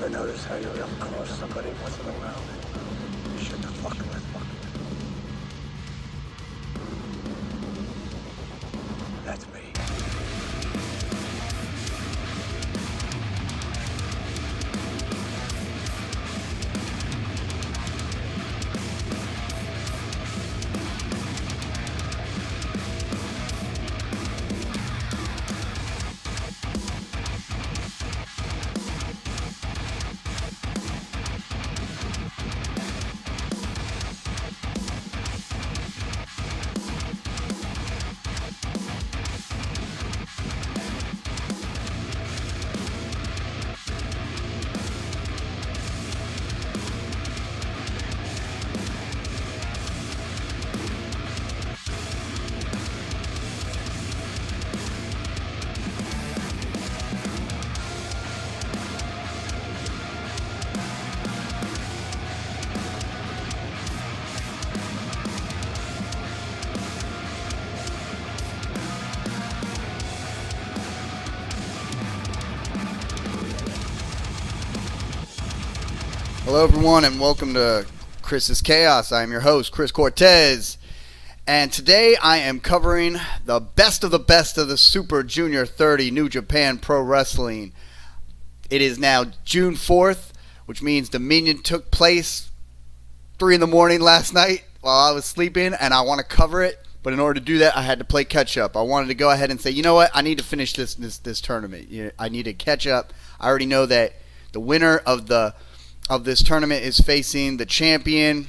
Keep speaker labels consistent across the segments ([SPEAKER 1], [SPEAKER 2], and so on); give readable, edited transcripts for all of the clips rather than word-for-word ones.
[SPEAKER 1] Ever notice how you real close somebody wasn't around? You shouldn't have fucked with them. That's me.
[SPEAKER 2] Hello everyone and welcome to Chris's Chaos. I am your host, Chris Cortez. And today I am covering the best of the Super Junior 30 New Japan Pro Wrestling. It is now June 4th, which means Dominion took place 3 in the morning last night while I was sleeping, and I want to cover it. But in order to do that, I had to play catch up. I wanted to go ahead and say, you know what, I need to finish this tournament. I need to catch up. I already know that the winner of this tournament is facing the champion.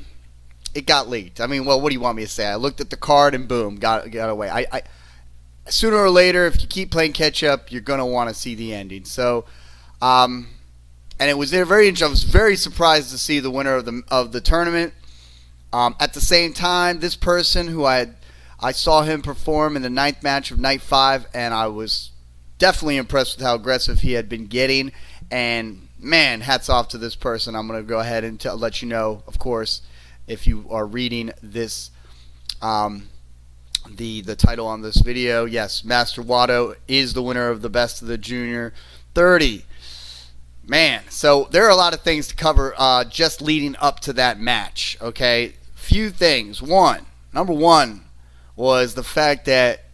[SPEAKER 2] It got leaked. I mean, well, what do you want me to say? I looked at the card and boom, got away. I sooner or later, if you keep playing catch up, you're gonna want to see the ending. So, and it was there very interesting. I was very surprised to see the winner of the tournament. At the same time, this person who I saw him perform in the 9th match of Night 5, and I was definitely impressed with how aggressive he had been getting. And man, hats off to this person. I'm going to go ahead and let you know, of course, if you are reading this, the title on this video. Yes, Master Wato is the winner of the Best of the Junior 30. Man, so there are a lot of things to cover just leading up to that match, okay? Few things. Number one was the fact that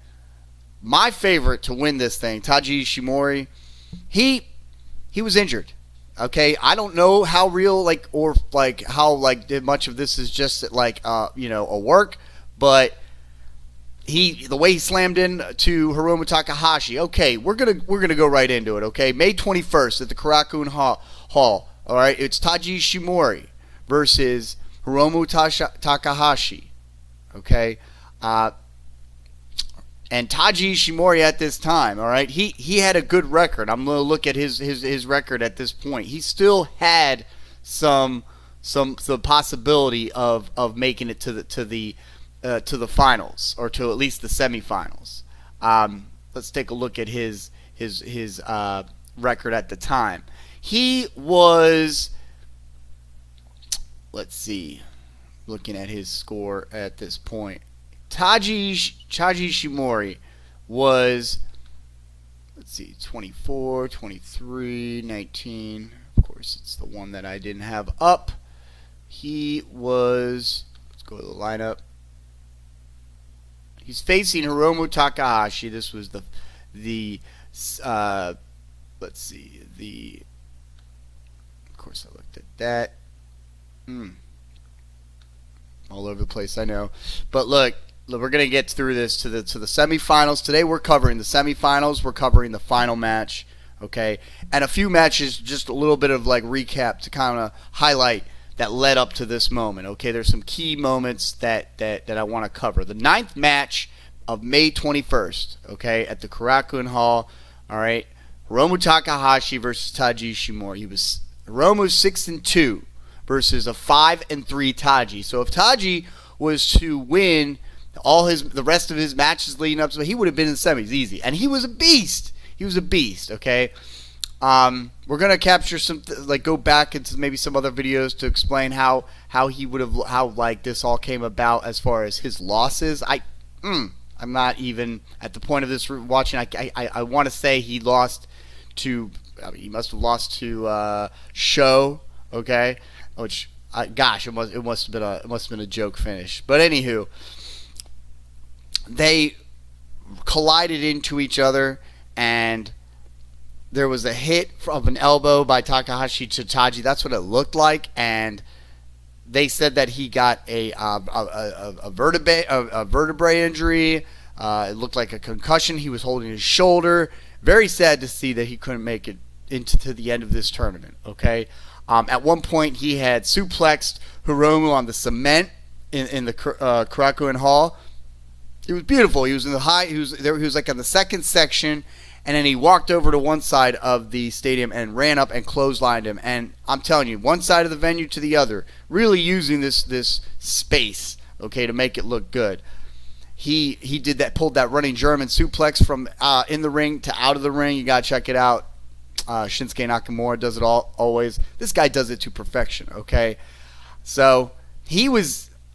[SPEAKER 2] my favorite to win this thing, Taiji Ishimori, he was injured. Okay, I don't know how real, how much of this is just a work, but the way he slammed in to Hiromu Takahashi. Okay, we're gonna go right into it. Okay, May 21st at the Korakuen Hall. All right, it's Taiji Ishimori versus Hiromu Takahashi. Okay, and Taiji Ishimori at this time, all right, he had a good record. I'm going to look at his record at this point. He still had some possibility of making it to the finals, or to at least the semifinals. Let's take a look at his record at the time. He was, let's see, looking at his score at this point. Taiji Ishimori was, let's see, 24, 23, 19. Of course, it's the one that I didn't have up. He was, let's go to the lineup. He's facing Hiromu Takahashi. This was let's see, of course I looked at that. All over the place, I know. But look, we're going to get through this to the semifinals. Today we're covering the semifinals. We're covering the final match, okay? And a few matches, just a little bit of recap to kind of highlight that led up to this moment, okay? There's some key moments that I want to cover. The 9th match of May 21st, okay, at the Korakuen Hall, all right? Hiromu Takahashi versus Taiji Ishimori. Hiromu's 6-2 versus a 5-3 Taiji. So if Taiji was to win the rest of his matches leading up to it, he would have been in the semis easy. And he was a beast. Okay? We're gonna capture some go back into maybe some other videos to explain how this all came about as far as his losses. I'm not even at the point of this watching. I want to say he lost to he must have lost to Sho, okay, which gosh, it must have been a joke finish. But anywho, they collided into each other, and there was a hit of an elbow by Takahashi to Taiji. That's what it looked like, and they said that he got a vertebrae injury. It looked like a concussion. He was holding his shoulder. Very sad to see that he couldn't make it into the end of this tournament. Okay, at one point he had suplexed Hiromu on the cement in the Korakuen Hall. It was beautiful. He was in the high. He was there. He was like on the second section, and then he walked over to one side of the stadium and ran up and clotheslined him. And I'm telling you, one side of the venue to the other, really using this space, okay, to make it look good. He did that, pulled that running German suplex from in the ring to out of the ring. You gotta check it out. Shinsuke Nakamura does it always. This guy does it to perfection. Okay, so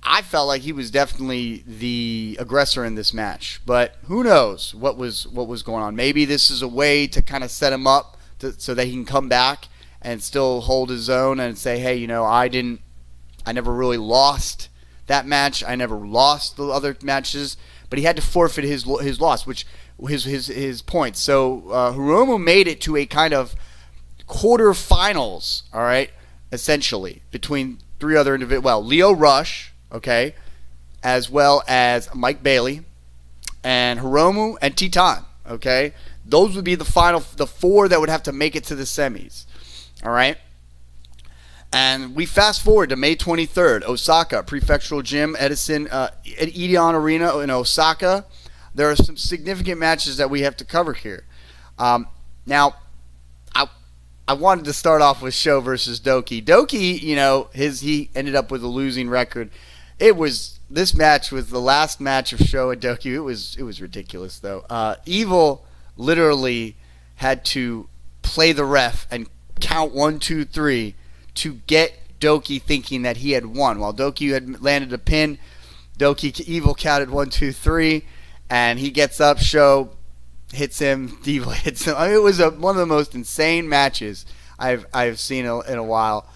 [SPEAKER 2] I felt like he was definitely the aggressor in this match, but who knows what was going on. Maybe this is a way to kind of set him up so that he can come back and still hold his own and say, hey, you know, I never really lost that match. I never lost the other matches, but he had to forfeit his loss, which his points. So Hiromu made it to a kind of quarterfinals, all right, essentially between three other individuals. Well, Lio Rush, okay, as well as Mike Bailey and Hiromu and Titan, okay? Those would be the four that would have to make it to the semis, all right? And we fast forward to May 23rd, Osaka, Prefectural Gym, Edison, EDION Arena in Osaka. There are some significant matches that we have to cover here. Now, I wanted to start off with Sho versus Douki. Douki, you know, he ended up with a losing record. This match was the last match of Sho and Douki. It was ridiculous though. Evil literally had to play the ref and count 1, 2, 3 to get Douki thinking that he had won. While Douki had landed a pin, Evil counted 1, 2, 3, and he gets up. Sho hits him. Evil hits him. I mean, it was one of the most insane matches I've seen in a while.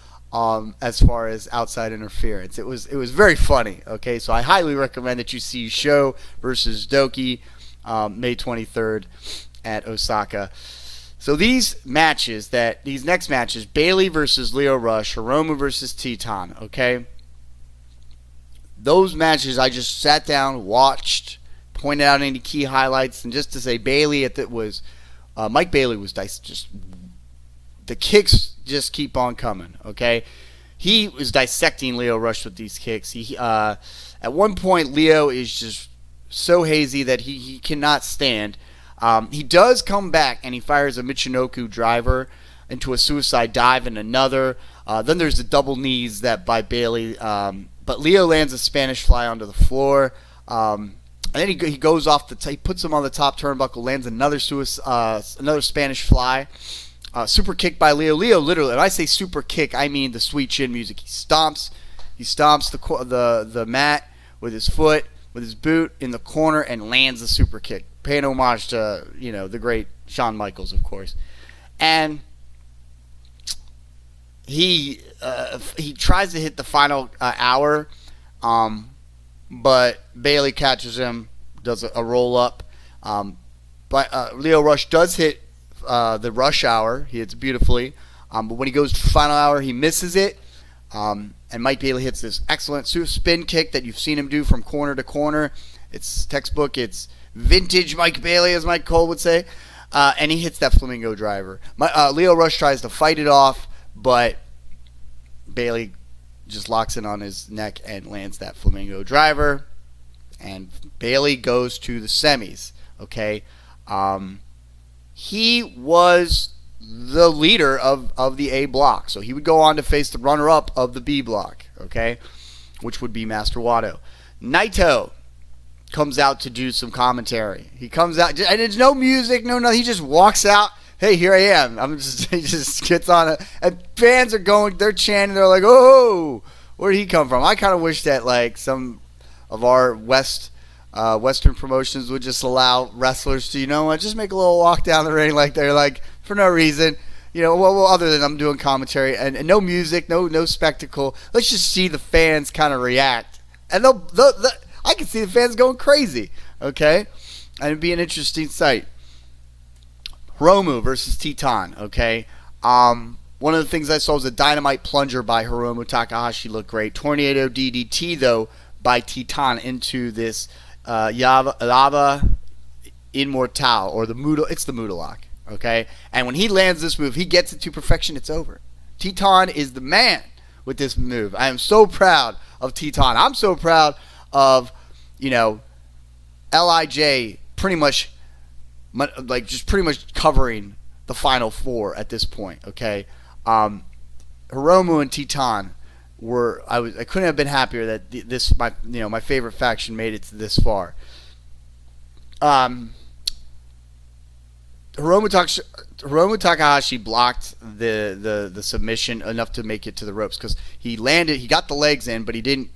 [SPEAKER 2] As far as outside interference, it was very funny. Okay, so I highly recommend that you see Sho versus Douki, May 23rd at Osaka. So these next matches, Bailey versus Lio Rush, Hiromu versus Titan. Okay, those matches I just sat down, watched, pointed out any key highlights, and just to say Bailey, Mike Bailey was just. The kicks just keep on coming, okay? He was dissecting Lio Rush with these kicks. At one point, Lio is just so hazy that he cannot stand. He does come back, and he fires a Michinoku driver into a suicide dive and another. Then there's the double knees by Bailey. But Lio lands a Spanish fly onto the floor. And then he goes off he puts him on the top turnbuckle, lands another Spanish fly. Super kick by Lio. Lio literally, and I say super kick, I mean the sweet chin music. He stomps the mat with his foot, with his boot in the corner, and lands the super kick, paying homage to the great Shawn Michaels, of course. And he tries to hit the final hour, but Bailey catches him, does a roll up. But Lio Rush does hit the rush hour. He hits beautifully. But when he goes to the final hour, he misses it. And Mike Bailey hits this excellent spin kick that you've seen him do from corner to corner. It's textbook. It's vintage Mike Bailey, as Mike Cole would say. And he hits that flamingo driver. Lio Rush tries to fight it off, but Bailey just locks in on his neck and lands that flamingo driver. And Bailey goes to the semis. Okay. He was the leader of the A block. So he would go on to face the runner-up of the B block, okay, which would be Master Wato. Naito comes out to do some commentary. He comes out, and there's no music, no nothing. He just walks out. Hey, here I am. He just gets on it. And fans are going, they're chanting. They're like, oh, where did he come from? I kind of wish that, like, some of our Western promotions would just allow wrestlers to, just make a little walk down the ring like they're like for no reason. well, other than I'm doing commentary and no music, no spectacle. Let's just see the fans kind of react, and I can see the fans going crazy. Okay, and it'd be an interesting sight. Hiromu versus Titan. Okay, one of the things I saw was a dynamite plunger by Hiromu. Takahashi looked great. Tornado DDT though by Titan into this lava immortal, or the Moodle. It's the Moodle lock. Okay, and when he lands this move, he gets it to perfection. It's over. Titan is the man with this move. I am so proud of Titan. I'm so proud of LIJ pretty much covering the final four at this point. Okay, Hiromu and Titan were. I couldn't have been happier that my favorite faction made it to this far. Hiromu Takahashi blocked the submission enough to make it to the ropes, because he got the legs in, but he didn't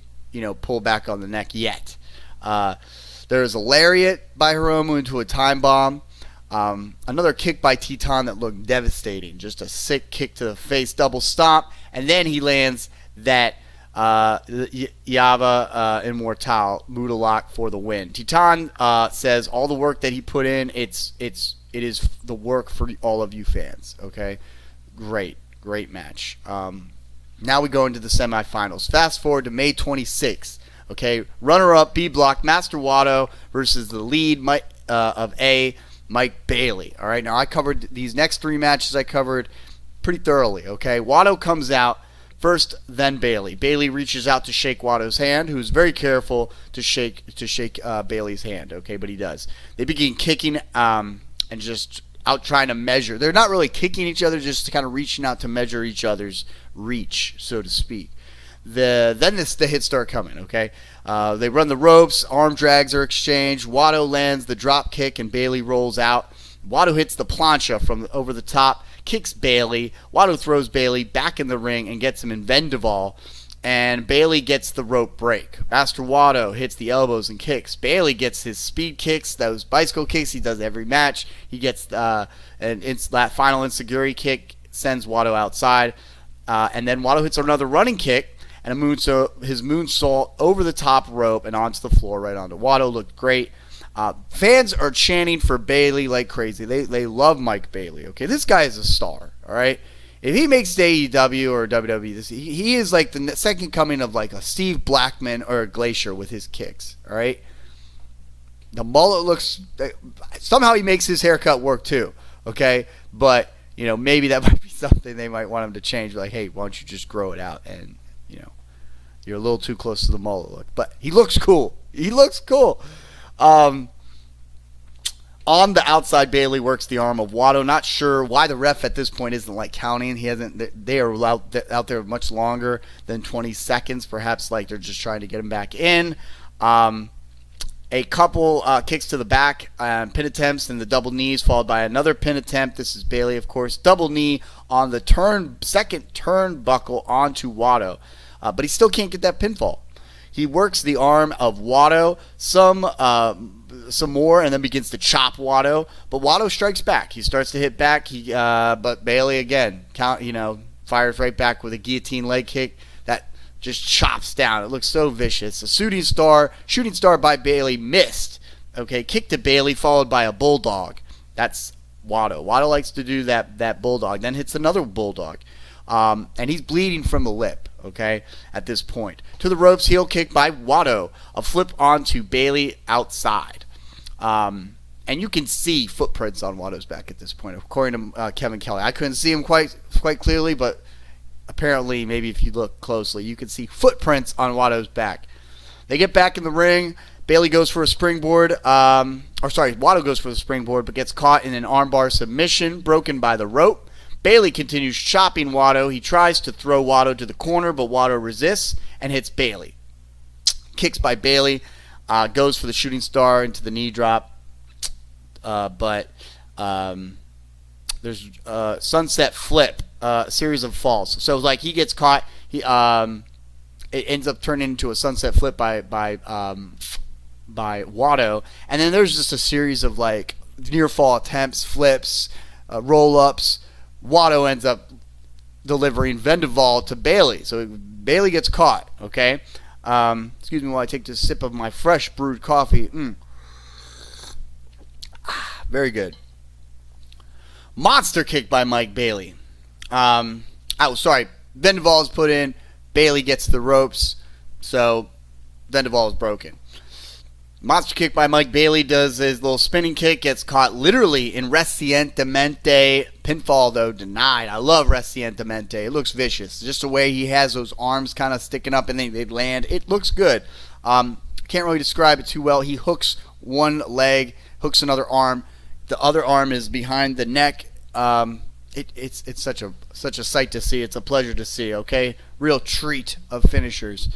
[SPEAKER 2] pull back on the neck yet. There was a lariat by Hiromu into a time bomb. Another kick by Titan that looked devastating, just a sick kick to the face, double stomp, and then he lands that Yava Immortal Muda lock for the win. Titan says all the work that he put in, it is the work for all of you fans. Okay, great match. Now we go into the semifinals. Fast forward to May 26th. Okay, runner-up B block Master Wato versus the lead of A, Mike Bailey. All right, now I covered these next three matches. I covered pretty thoroughly. Okay, Wato comes out first, then Bailey. Bailey reaches out to shake Wato's hand, who's very careful to shake Bailey's hand. Okay, but he does. They begin kicking and just out trying to measure. They're not really kicking each other, just kind of reaching out to measure each other's reach, so to speak. The hits start coming. Okay, they run the ropes. Arm drags are exchanged. Wato lands the drop kick and Bailey rolls out. Wato hits the plancha from over the top, kicks Bailey. Wato throws Bailey back in the ring and gets him in Vendaval, and Bailey gets the rope break. Master Wato hits the elbows and kicks. Bailey gets his speed kicks, those bicycle kicks he does every match. He gets that final enziguri kick, sends Wato outside, and then Wato hits another running kick and his moonsault over the top rope and onto the floor right onto Wato. Looked great. Fans are chanting for Bailey like crazy. They love Mike Bailey. Okay, this guy is a star. All right, if he makes AEW or WWE, he is like the second coming of like a Steve Blackman or a Glacier with his kicks. All right, the mullet looks. Somehow he makes his haircut work too. Okay, but maybe that might be something they might want him to change. Like, hey, why don't you just grow it out? And you're a little too close to the mullet look. But he looks cool. On the outside, Bailey works the arm of Wato. Not sure why the ref at this point isn't like counting. They are out there much longer than 20 seconds. Perhaps like they're just trying to get him back in. A couple kicks to the back, pin attempts, and the double knees, followed by another pin attempt. This is Bailey, of course. Double knee on the second turnbuckle onto Wato. But he still can't get that pinfall. He works the arm of Wato some more, and then begins to chop Wato. But Wato strikes back. He starts to hit back. But Bailey again fires right back with a guillotine leg kick that just chops down. It looks so vicious. A shooting star by Bailey missed. Okay, kick to Bailey followed by a bulldog. That's Wato. Wato likes to do that bulldog. Then hits another bulldog. And he's bleeding from the lip, okay, at this point. To the ropes, heel kick by Wato. A flip onto Bailey outside. And you can see footprints on Wato's back at this point, according to Kevin Kelly. I couldn't see him quite clearly, but apparently, maybe if you look closely, you can see footprints on Wato's back. They get back in the ring. Bailey goes for a springboard. Wato goes for the springboard, but gets caught in an armbar submission, broken by the rope. Bailey continues chopping Wato. He tries to throw Wato to the corner, but Wato resists and hits Bailey. Kicks by Bailey. Goes for the shooting star into the knee drop. But there's a sunset flip, a series of falls. So like he gets caught. It ends up turning into a sunset flip by Wato. And then there's just a series of like near fall attempts, flips, roll-ups, Wato ends up delivering Vendaval to Bailey. So Bailey gets caught, okay? Excuse me while I take this sip of my fresh brewed coffee. Very good. Monster kick by Mike Bailey. Vendaval is put in. Bailey gets the ropes. So Vendaval is broken. Monster kick by Mike Bailey does his little spinning kick, gets caught literally in Recientemente. Pinfall, though, denied. I love Recientemente. It looks vicious. Just the way he has those arms kind of sticking up and they land. It looks good. Can't really describe it too well. He hooks one leg, hooks another arm. The other arm is behind the neck. It's such a sight to see. It's a pleasure to see, okay? Real treat of finishers.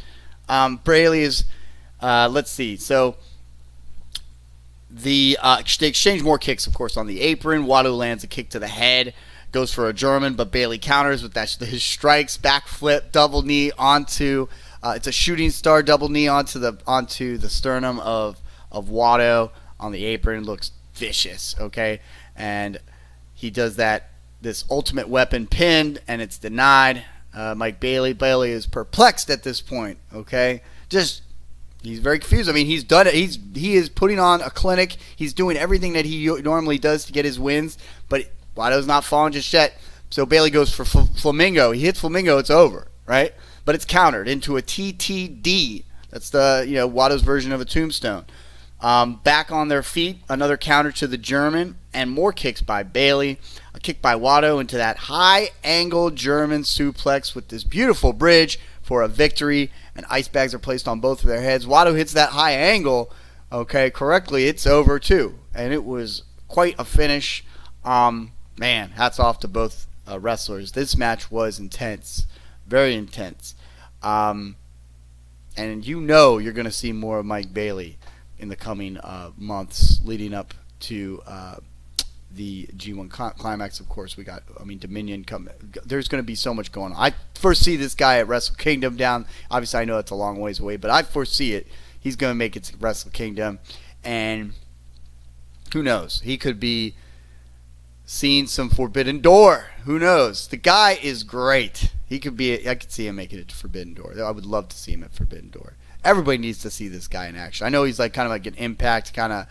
[SPEAKER 2] Bailey is, let's see. So they exchange more kicks, of course, on the apron. Wato lands a kick to the head, goes for a German, but Bailey counters with his strikes, backflip, double knee onto. It's a shooting star double knee onto the sternum of Wato on the apron. Looks vicious, okay? And he does this ultimate weapon pin, and it's denied. Mike Bailey is perplexed at this point, okay? He's very confused. I mean, he's done it. He is putting on a clinic. He's doing everything that he normally does to get his wins, but Wato's not falling just yet. So Bailey goes for Flamingo. He hits Flamingo. It's over, right? But it's countered into a TTD. That's Wato's version of a tombstone. Back on their feet, another counter to the German, and more kicks by Bailey. A kick by Wato into that high-angle German suplex with this beautiful bridge for a victory, and ice bags are placed on both of their heads. Wato hits that high angle, okay, correctly. It's over, too, and it was quite a finish. Man, hats off to both wrestlers. This match was intense, very intense. And you're going to see more of Mike Bailey in the coming months leading up to the G1 climax. Of course, Dominion coming. There's going to be so much going on. I foresee this guy at Wrestle Kingdom down. Obviously, I know it's a long ways away, but I foresee it. He's going to make it to Wrestle Kingdom, and who knows? He could be seeing some Forbidden Door. Who knows? The guy is great. He could be. I could see him making it to Forbidden Door. I would love to see him at Forbidden Door. Everybody needs to see this guy in action. I know he's kind of like an Impact kind of,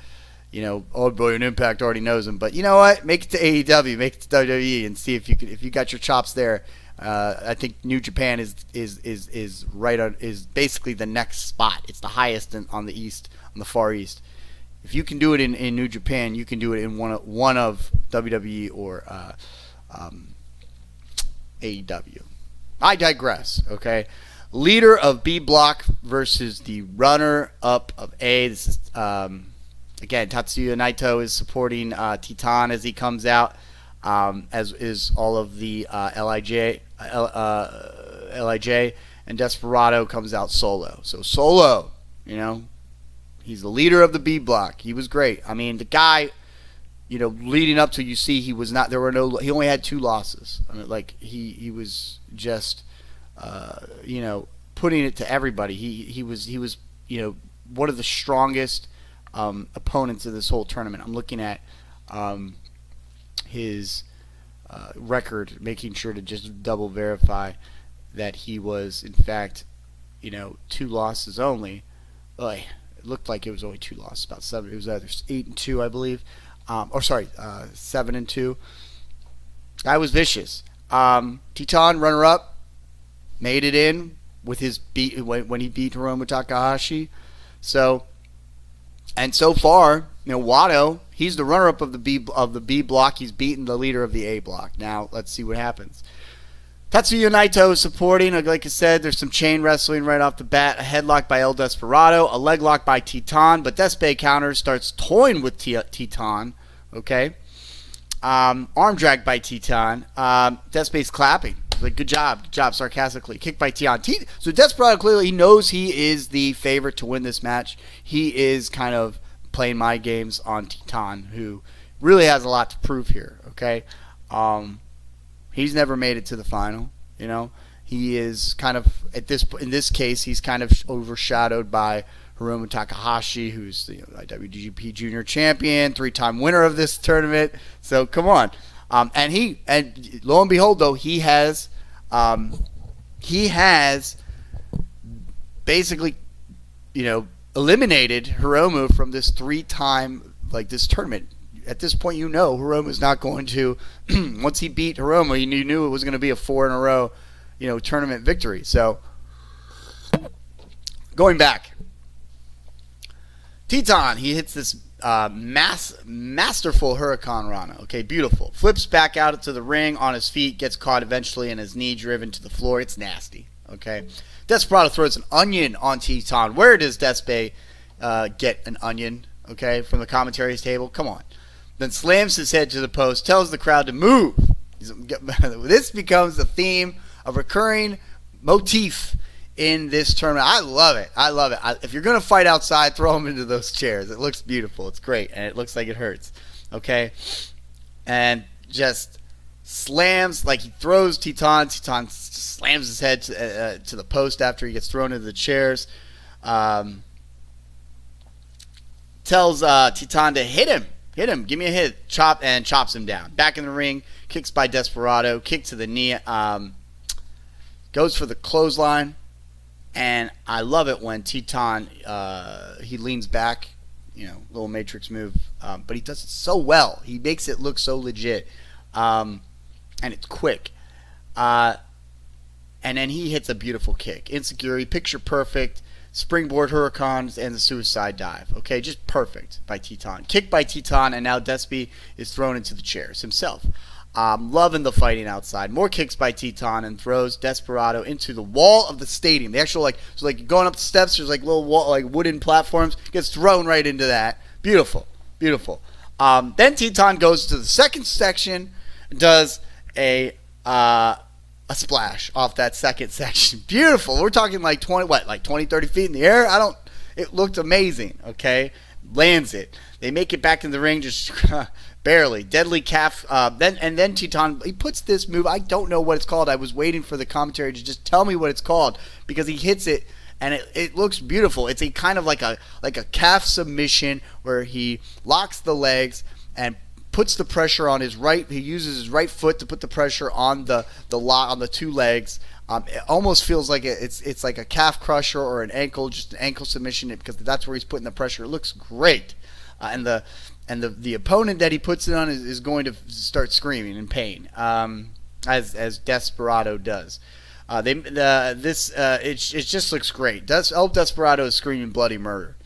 [SPEAKER 2] old boy, an Impact already knows him. But you know what? Make it to AEW, make it to WWE, and see if you got your chops there. I think New Japan is basically the next spot. It's the highest on the east, on the far east. If you can do it in New Japan, you can do it in one of WWE or AEW. I digress. Okay. Leader of B block versus the runner-up of A. This is again, Tatsuya Naito is supporting Titan as he comes out, as is all of the LIJ, and Desperado comes out solo. So solo, he's the leader of the B block. He was great. I mean, the guy, leading up to, you see, he only had 2 losses. I mean, he was just. Putting it to everybody. He was one of the strongest opponents of this whole tournament. I'm looking at his record, making sure to just double verify that he was in fact 2 losses only. It looked like it was only 2 losses, about 7. It was either 8-2, I believe, 7-2. Guy was vicious. Titan, runner up. Made it in with his beat when he beat Hiromu Takahashi. So far, Wato, he's the runner-up of the B block. He's beaten the leader of the A block. Now let's see what happens. Tatsuya Naito is supporting. Like I said, there's some chain wrestling right off the bat. A headlock by El Desperado, a leg lock by Titan, but Despe counters, starts toying with Titan. Okay, arm drag by Titan. Despe's clapping. Good job, sarcastically. Kick by Titan. So Desperado, clearly, he knows he is the favorite to win this match. He is kind of playing mind games on Titan, who really has a lot to prove here, okay? He's never made it to the final, He is kind of, in this case, he's kind of overshadowed by Hiromu Takahashi, who's the IWGP Junior Champion, 3-time winner of this tournament. So, come on. And lo and behold, though, he has basically, eliminated Hiromu from this 3-time, this tournament. At this point, Hiromu is not going to, once he beat Hiromu, you knew it was going to be a 4 in a row, tournament victory. So, going back, Teton, he hits this masterful Hurricane Rana. Okay, beautiful. Flips back out to the ring on his feet, gets caught eventually, and his knee driven to the floor. It's nasty. Okay, Desperado throws an onion on Teton. Where does Despe get an onion? Okay, from the commentary's table. Come on. Then slams his head to the post, tells the crowd to move. This becomes the theme, a recurring motif in this tournament. I love it. If you're going to fight outside, throw them into those chairs. It looks beautiful. It's great, and it looks like it hurts. Okay? And just slams, he throws Teton. Teton slams his head to the post after he gets thrown into the chairs. Tells Teton to hit him, give me a hit, chops him down. Back in the ring, kicks by Desperado, kick to the knee, goes for the clothesline, and I love it when Teton, he leans back, little matrix move, but he does it so well. He makes it look so legit, and it's quick. And then he hits a beautiful kick. Insecurity, picture perfect. Springboard Hurricanes and the suicide dive. Okay, just perfect by Teton. Kick by Teton, and now Despi is thrown into the chairs himself. Loving the fighting outside. More kicks by Teton and throws Desperado into the wall of the stadium. The actual, going up the steps, there's little wall, wooden platforms. Gets thrown right into that. Beautiful. Beautiful. Then Teton goes to the second section, does a splash off that second section. Beautiful. We're talking 20, 30 feet in the air. It looked amazing. Okay. Lands it. They make it back in the ring just barely. Deadly calf. Then Teton, he puts this move. I don't know what it's called. I was waiting for the commentary to just tell me what it's called, because he hits it and it looks beautiful. It's a kind of like a calf submission where he locks the legs and puts the pressure on his right. He uses his right foot to put the pressure on the two legs. It almost feels like it's like a calf crusher or an ankle submission, because that's where he's putting the pressure. It looks great, and the opponent that he puts it on is going to start screaming in pain, as Desperado does. It just looks great. El Desperado is screaming bloody murder.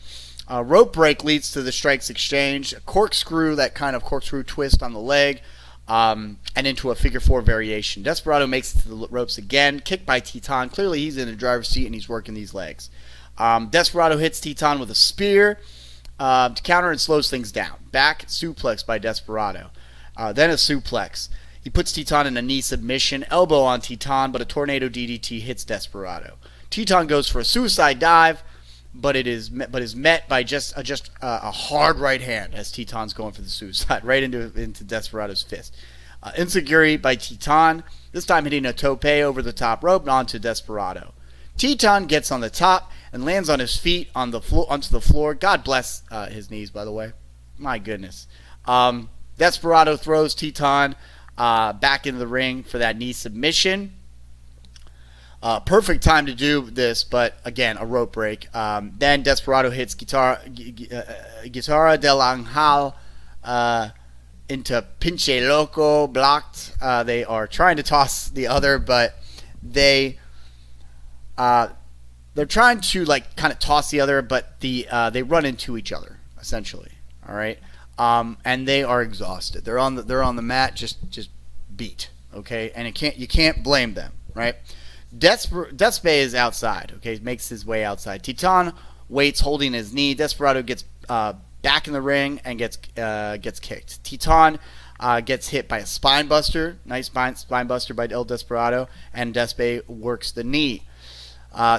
[SPEAKER 2] Rope break leads to the strikes exchange, a corkscrew, that kind of corkscrew twist on the leg, and into a figure 4 variation. Desperado makes it to the ropes again, kick by Teton. Clearly he's in the driver's seat and he's working these legs. Desperado hits Teton with a spear to counter and slows things down. Back suplex by Desperado. Then a suplex. He puts Teton in a knee submission, elbow on Teton, but a tornado DDT hits Desperado. Teton goes for a suicide dive, but is met by just a hard right hand as Teton's going for the suicide right into Desperado's fist. Insecurity by Teton, this time hitting a tope over the top rope and onto Desperado. Teton gets on the top and lands on his feet onto the floor. God bless his knees, by the way. My goodness. Desperado throws Teton back into the ring for that knee submission. Perfect time to do this, but again, a rope break. Then Desperado hits Guitarra del Angel into Pinche Loco, blocked. They are trying to toss the other, but they're trying to kind of toss the other, but they run into each other essentially. All right, and they are exhausted. They're on the mat, just beat. Okay, and you can't blame them, right? Despe is outside. Okay, makes his way outside. Teton waits, holding his knee. Desperado gets back in the ring and gets kicked. Teton gets hit by a spine buster. Nice spine buster by El Desperado, and Despe works the knee.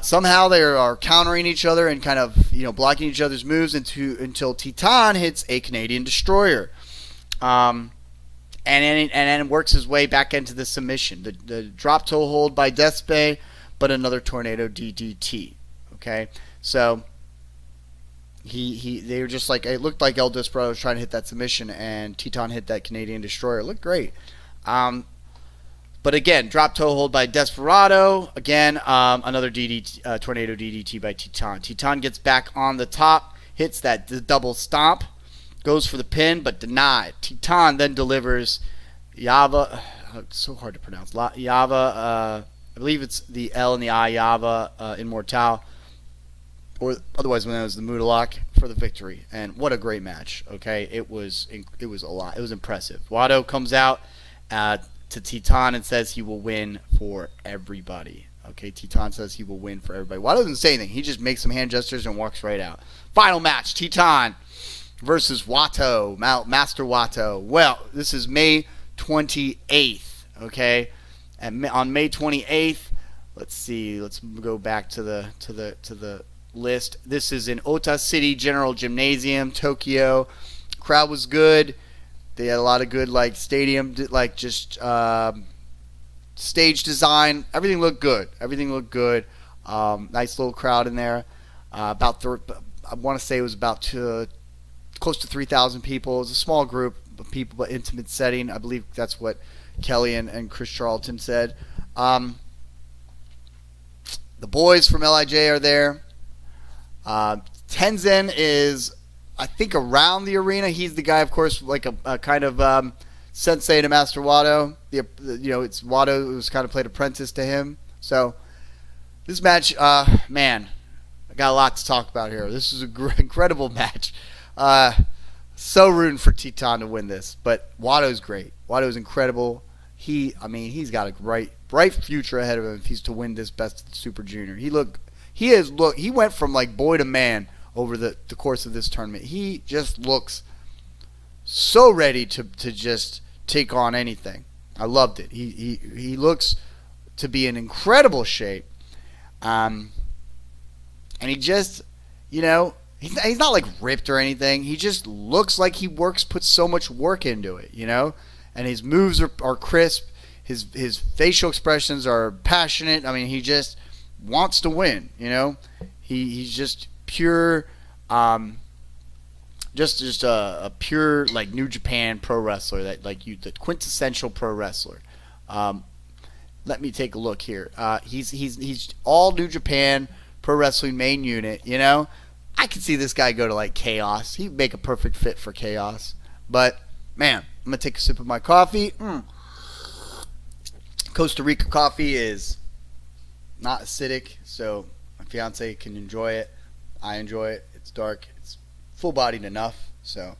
[SPEAKER 2] Somehow they are countering each other and kind of blocking each other's moves until Teton hits a Canadian Destroyer. And then works his way back into the submission. The drop toe hold by Despe, but another tornado DDT. Okay, so They were just like, it looked like El Desperado was trying to hit that submission, and Teton hit that Canadian Destroyer. It looked great. But again, drop toe hold by Desperado. Again, another DDT, tornado DDT by Teton. Teton gets back on the top, hits the double stomp, goes for the pin, but denied. Teton then delivers Yava. It's so hard to pronounce. Yava. I believe it's the L and the I. Yava Immortal, or otherwise known as the Mudalak, for the victory. And what a great match. Okay, it was a lot. It was impressive. Wato comes out to Teton and says he will win for everybody. Okay, Teton says he will win for everybody. Wato doesn't say anything. He just makes some hand gestures and walks right out. Final match, Teton versus Wato, Master Wato. Well, this is May 28th, okay? And on May 28th, let's see. Let's go back to the list. This is in Ota City General Gymnasium, Tokyo. Crowd was good. They had a lot of good stadium stage design. Everything looked good. Nice little crowd in there. I want to say it was about close to 3,000 people. It was a small group of people, but intimate setting. I believe that's what Kelly and Chris Charlton said. The boys from LIJ are there. Tenzin is, I think, around the arena. He's the guy, of course, like a kind of sensei to Master Wato. It's Wato who's kind of played apprentice to him. So this match, man, I got a lot to talk about here. This is an incredible match. So rooting for Teton to win this, but Wato's great. Wato's incredible. He's got a bright future ahead of him if he's to win this Best of the Super Junior. He went from boy to man over the course of this tournament. He just looks so ready to just take on anything. I loved it. He looks to be in incredible shape. And he just, he's not ripped or anything. He just looks like he puts so much work into it, And his moves are crisp. His facial expressions are passionate. He just wants to win, He's just pure, just a pure New Japan pro wrestler, the quintessential pro wrestler. Let me take a look here. He's all New Japan pro wrestling main unit, I could see this guy go to Chaos. He'd make a perfect fit for Chaos. But man, I'm gonna take a sip of my coffee. Costa Rica coffee is not acidic, so my fiance can enjoy it. I enjoy it. It's dark. It's full-bodied enough. So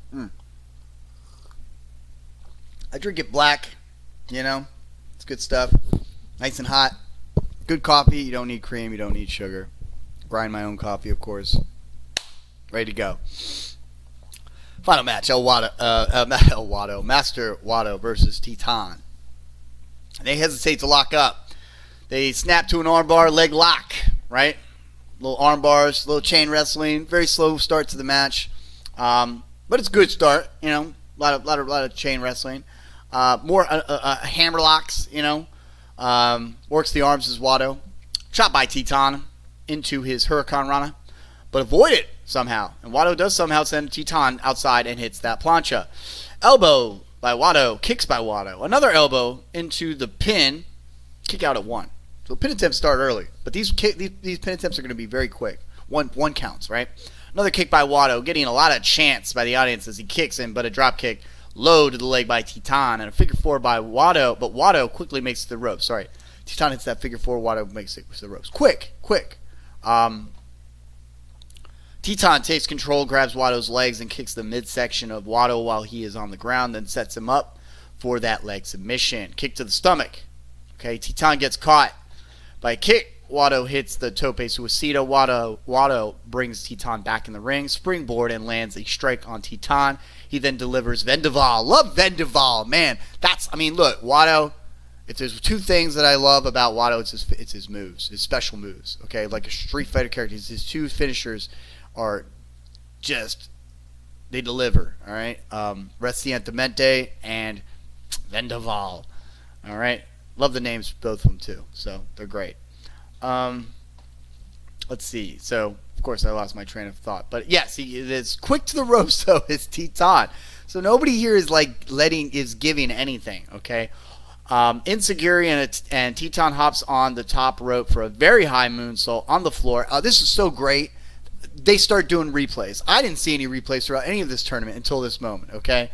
[SPEAKER 2] I drink it black. It's good stuff. Nice and hot. Good coffee. You don't need cream. You don't need sugar. Grind my own coffee, of course. Ready to go. Final match, Master Wato versus Teton. They hesitate to lock up. They snap to an armbar, leg lock, right? Little arm bars, little chain wrestling. Very slow start to the match, but it's a good start. A lot of chain wrestling. More hammer locks. Works the arms as Wato. Shot by Teton into his Hurricane Rana, but avoid it somehow. And Wato does somehow send Teton outside and hits that plancha. Elbow by Wato, kicks by Wato. Another elbow into the pin, kick out at 1. So pin attempts start early, but these pin attempts are going to be very quick. One counts, right? Another kick by Wato, getting a lot of chants by the audience as he kicks in, but a drop kick low to the leg by Teton, and a figure 4 by Wato, but Wato quickly makes it to the ropes. Sorry, Teton hits that figure 4, Wato makes it to the ropes. Quick. Teton takes control, grabs Wato's legs, and kicks the midsection of Wato while he is on the ground, then sets him up for that leg submission. Kick to the stomach. Okay, Teton gets caught by a kick. Wato hits the tope suicida. Wato brings Teton back in the ring, springboard, and lands a strike on Teton. He then delivers Vendaval. Love Vendaval, man. Look, Wato, if there's two things that I love about Wato, it's his moves, his special moves. Okay, like a Street Fighter character, his two finishers are just, they deliver. All right, Recientemente and Vendaval. All right, love the names, both of them too. So they're great. Let's see. So Of course, I lost my train of thought. But yes, he is quick to the ropes, though, is Titan. So nobody here is giving anything, okay? Insecurity and Titan hops on the top rope for a very high moonsault on the floor. This is so great. They start doing replays. I didn't see any replays throughout any of this tournament until this moment, okay?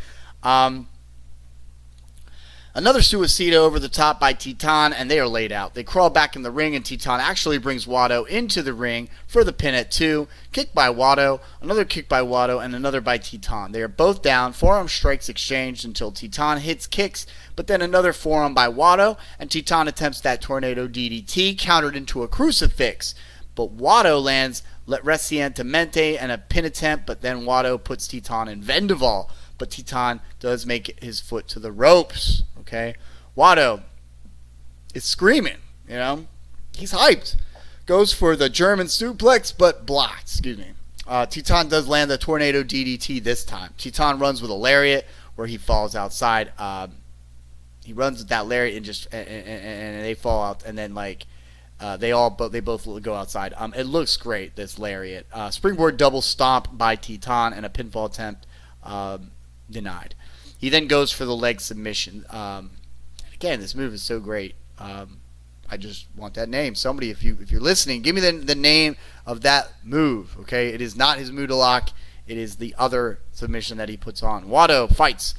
[SPEAKER 2] Another suicida over the top by Titan, and they are laid out. They crawl back in the ring, and Titan actually brings Wato into the ring for the pin at 2. Kick by Wato, another kick by Wato, and another by Titan. They are both down. Forearm strikes exchanged until Titan hits kicks, but then another forearm by Wato, and Titan attempts that tornado DDT, countered into a crucifix. But Wato lands Recientemente and a pin attempt, but then Wato puts Titan in Vendaval. But Titan does make his foot to the ropes. Okay, Wato is screaming. You know, he's hyped. Goes for the German suplex, but blocked. Excuse me. Titan does land the tornado DDT this time. Titan runs with a lariat where he falls outside. He runs with that lariat and they fall out, and then they both go outside. It looks great, this lariat. Springboard double stomp by Titan and a pinfall attempt denied. He then goes for the leg submission. Again, this move is so great. I just want that name. Somebody, if you're listening, give me the name of that move. Okay, it is not his Mudalock. It is the other submission that he puts on. Wato fights,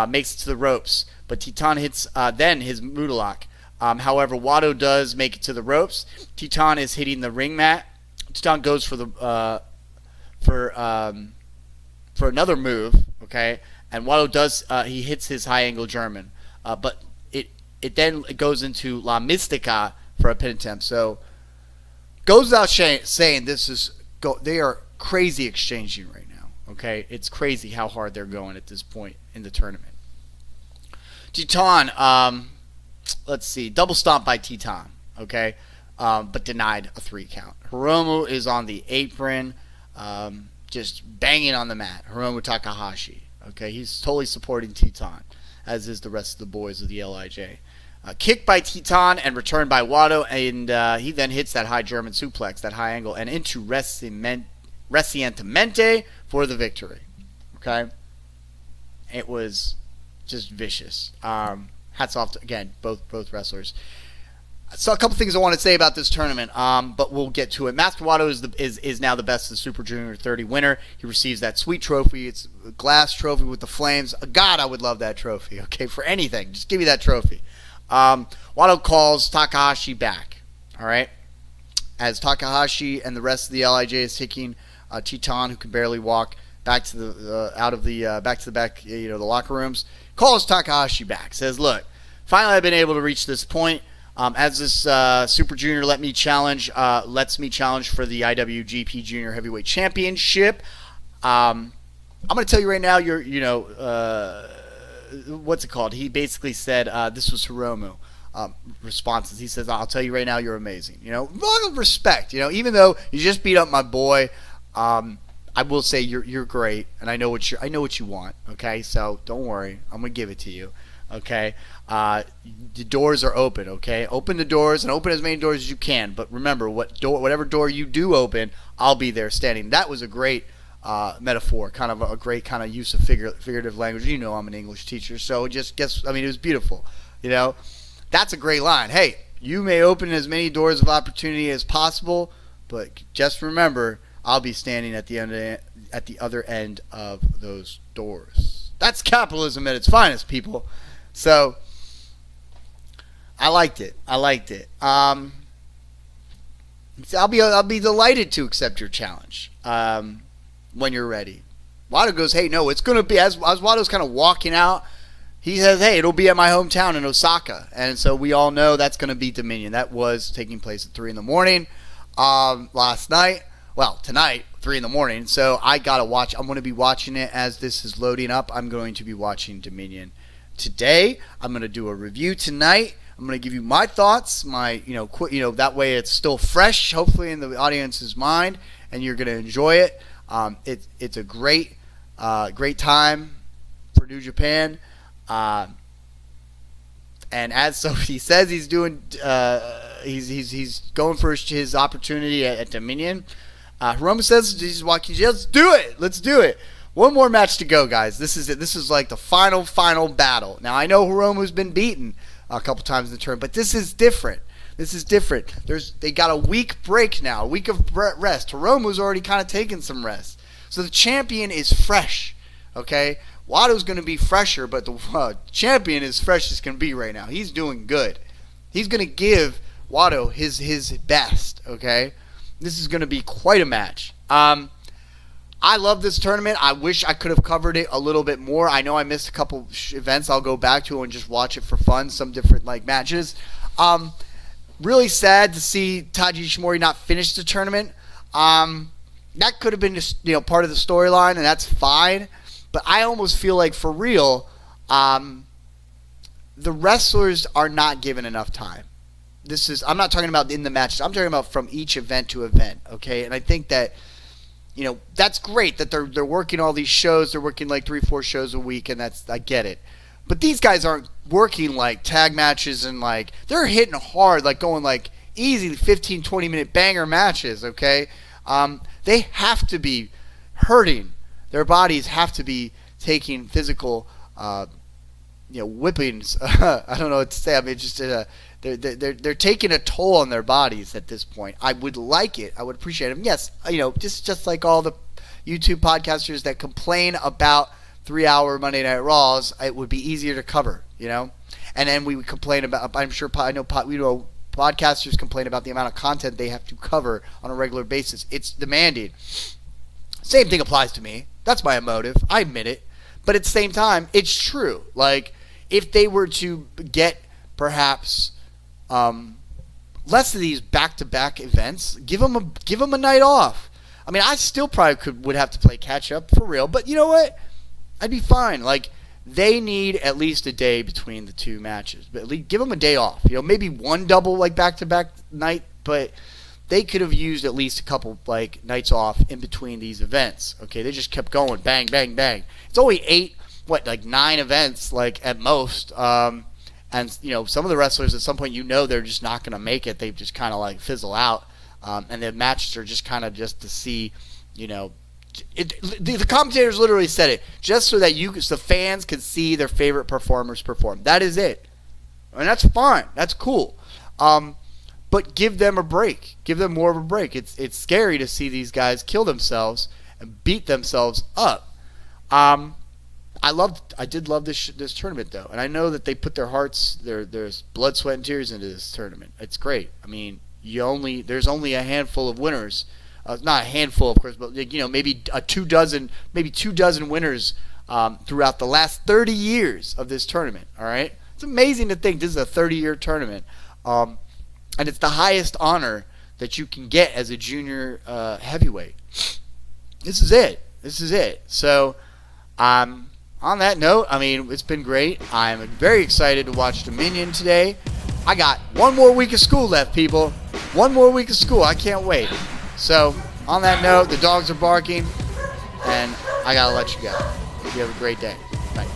[SPEAKER 2] makes it to the ropes, but Titan hits then his Mudalock. However, Wato does make it to the ropes. Titan is hitting the ring mat. Titan goes for the for another move. Okay. And Wato does, he hits his high angle German. But it then goes into La Mystica for a pin attempt. So, goes without saying, they are crazy exchanging right now. Okay? It's crazy how hard they're going at this point in the tournament. Titan, let's see, double stomp by Titan. Okay? But denied a 3 count. Hiromu is on the apron, just banging on the mat. Hiromu Takahashi. Okay, he's totally supporting Titan, as is the rest of the boys of the LIJ. Kick by Titan and return by Wato, and he then hits that high German suplex, that high angle, and into Recientemente for the victory. Okay, it was just vicious. Hats off to, again, both wrestlers. So a couple things I want to say about this tournament, but we'll get to it. Master Wato is now the best of the Super Junior 30 winner. He receives that sweet trophy. It's a glass trophy with the flames. God, I would love that trophy. Okay, for anything, just give me that trophy. Wato calls Takahashi back. All right, as Takahashi and the rest of the LIJ is taking Titan, who can barely walk, back to the locker rooms. Calls Takahashi back. Says, "Look, finally I've been able to reach this point. As this Super Junior lets me challenge for the IWGP Junior Heavyweight Championship. I'm going to tell you right now, what's it called? He basically said, this was Hiromu responses. He says, I'll tell you right now, you're amazing. You know, lot of respect. You know, even though you just beat up my boy, I will say you're great, and I know what you want. Okay, so don't worry, I'm going to give it to you. Okay, the doors are open. Okay, open the doors and open as many doors as you can. But remember, whatever door you do open, I'll be there standing." That was a great metaphor, kind of a great kind of use of figurative language. You know, I'm an English teacher, so it was beautiful. You know, that's a great line. Hey, you may open as many doors of opportunity as possible, but just remember, I'll be standing at the other end of those doors. That's capitalism at its finest, people. So, I liked it. I'll be delighted to accept your challenge when you're ready. Wato goes, "Hey, no, it's gonna be," as Wato's kind of walking out, he says, "Hey, it'll be at my hometown in Osaka," and so we all know that's gonna be Dominion. That was taking place at 3 a.m. Last night. Well, tonight, 3 a.m. So I gotta watch. I'm gonna be watching it as this is loading up. I'm going to be watching Dominion today. I'm going to do a review tonight. I'm going to give you my thoughts, that way it's still fresh, hopefully in the audience's mind, and you're going to enjoy it. It's a great time for New Japan. And as Sophie says, he's doing, he's going for his opportunity at Dominion. Hiromu says, let's do it. Let's do it. One more match to go, guys. This is it. This is like the final battle. Now, I know Hiromu's been beaten a couple times in the tournament, but this is different. This is different. They got a week break now, a week of rest. Hiromu's already kind of taken some rest. So the champion is fresh, okay? Wato's going to be fresher, but the champion is fresh as can be right now. He's doing good. He's going to give Wato his best, okay? This is going to be quite a match. I love this tournament. I wish I could have covered it a little bit more. I know I missed a couple events. I'll go back to and just watch it for fun, some different matches. Really sad to see Taiji Ishimori not finish the tournament. That could have been just, part of the storyline, and that's fine. But I almost feel like, for real, the wrestlers are not given enough time. I'm not talking about in the matches. I'm talking about from each event to event, okay? And I think that, that's great that they're working all these shows. They're working 3-4 shows a week, and I get it. But these guys aren't working tag matches and they're hitting hard, going easy 15, 20-minute banger matches, okay? They have to be hurting. Their bodies have to be taking physical, whippings. I don't know what to say. I mean, just they're taking a toll on their bodies at this point. I would like it. I would appreciate them. Yes, just like all the YouTube podcasters that complain about 3-hour Monday Night Raws, it would be easier to cover, And then we would complain about. I know podcasters complain about the amount of content they have to cover on a regular basis. It's demanding. Same thing applies to me. That's my motive. I admit it. But at the same time, it's true. If they were to get perhaps less of these back-to-back events, give them a night off. I mean, I still probably would have to play catch-up for real. But you know what? I'd be fine. They need at least a day between the two matches. But at least give them a day off. Maybe one double back-to-back night, but they could have used at least a couple nights off in between these events. Okay, they just kept going, bang, bang, bang. It's only 9 events at most. And some of the wrestlers at some point they're just not going to make it. They just kind of fizzle out, and the matches are just kind of just to see, the commentators literally said it just so that the fans could see their favorite performers perform. That is it, and that's fine. That's cool. But give them a break. Give them more of a break. It's scary to see these guys kill themselves and beat themselves up. I did love this tournament though, and I know that they put their hearts, their blood, sweat, and tears into this tournament. It's great. I mean, there's only a handful of winners. Not a handful, of course, but maybe 2 dozen winners throughout the last 30 years of this tournament. All right, it's amazing to think this is a 30-year tournament. And it's the highest honor that you can get as a junior heavyweight. This is it. So, on that note, I mean, it's been great. I'm very excited to watch Dominion today. I got one more week of school left, people. One more week of school. I can't wait. So, on that note, the dogs are barking, and I gotta let you go. You have a great day. Bye.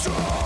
[SPEAKER 1] Show.